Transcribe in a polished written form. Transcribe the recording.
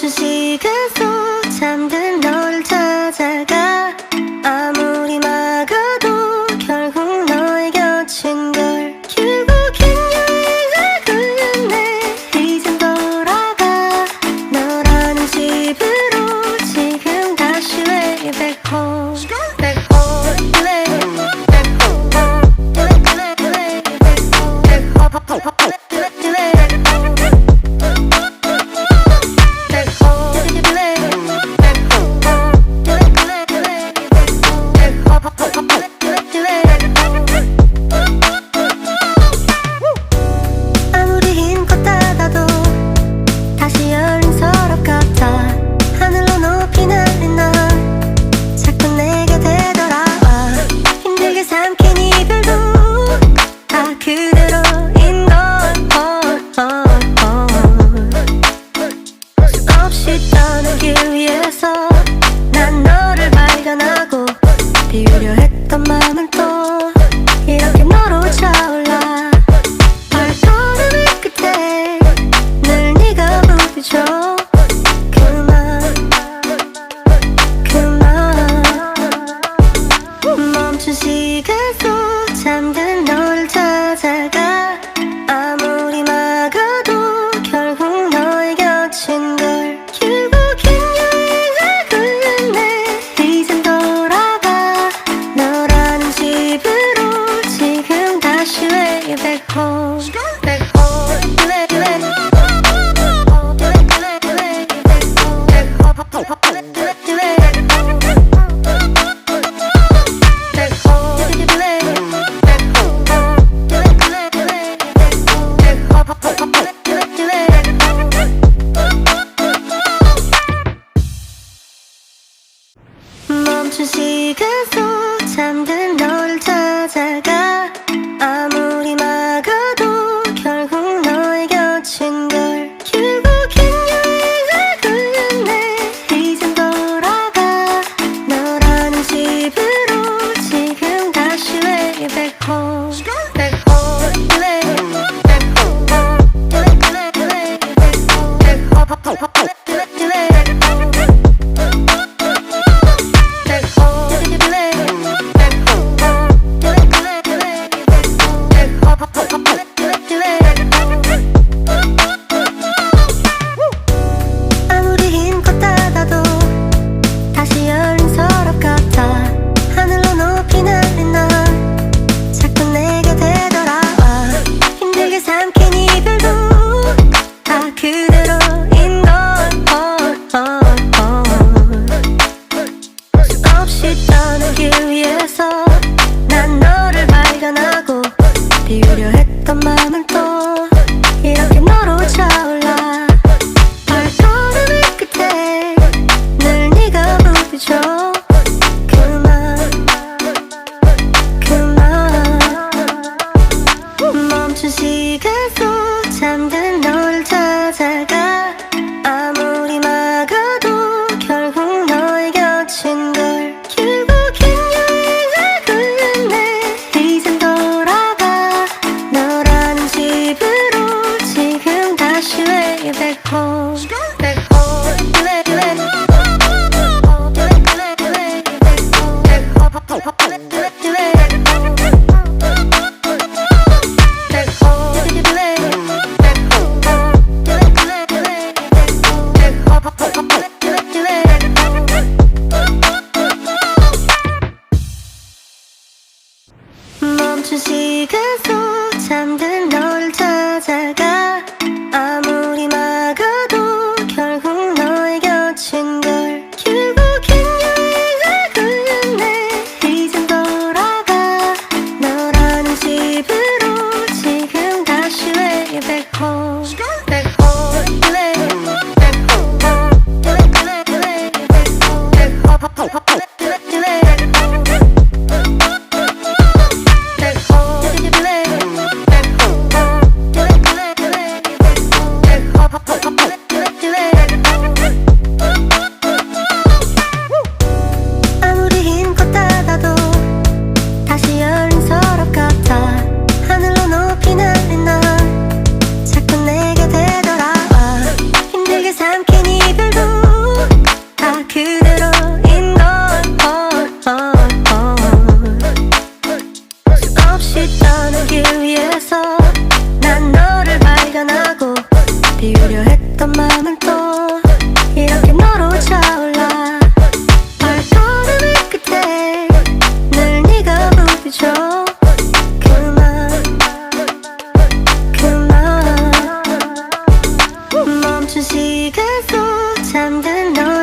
멈춘 시간 속 잠든 너를 찾아가 아무리 막아도 결국 너의 곁인 걸 결국엔 여행을 끝내 이젠 돌아가 너라는 집으로 지금 다시 way back home back home back home back home back home 아무리 힘껏 닫아도 다시 열린 서랍 같아 하늘로 높이 날린 넌 자꾸 내 곁에 돌아와 힘들게 삼킨 이별도 다 그대로인 걸 수없이 떠는 길 위에서 난 너를 발견하고 비우려 했던 맘은 또 이렇게 너로 차올라 발걸음의 끝에 늘 네가 부딪혀 그만 멈춘 시간 속 잠든 너를 찾아가 아무리 막아도 결국 너의 곁인 걸 결국엔 여행을 끝내 이젠 돌아가 너라는 집으로 지금 다시 way back home back home back home 멈춘 시간 속 잠든 너를 찾아가 아무리 막아도 결국 너의 곁인 걸 결국엔 여행을 끝내 이젠 돌아가 너라는 집으로 지금 다시 way back home back home back home back home 아무리 힘껏 닫아도 다시 열린 서랍 같아 하늘로 높이 날린 넌 자꾸 내 곁에 돌아와 힘들게 삼킨 이별도 다 그대로인 걸 수없이 떠는 길 위에서 난 너를 발견하고 비우려 했던 맘은 또 이렇게 너로 차올라 발걸음의 끝에 늘 네가 부딪혀 그만 멈춘 시간 속 잠든 너를 찾아가 아무리 막아도 결국 너의 곁인 걸 결국엔 여행을 끝내 이젠 돌아가 너라는 집으로 지금 다시 way back home back home back 멈춘 시간 속 잠든 너를 찾아가 아무리 막아도 결국 했던 맘은 또 이렇게 너로 차올라. 발걸음의 끝에 늘 네가 부딪혀. 멈춘 시간 속 잠든 너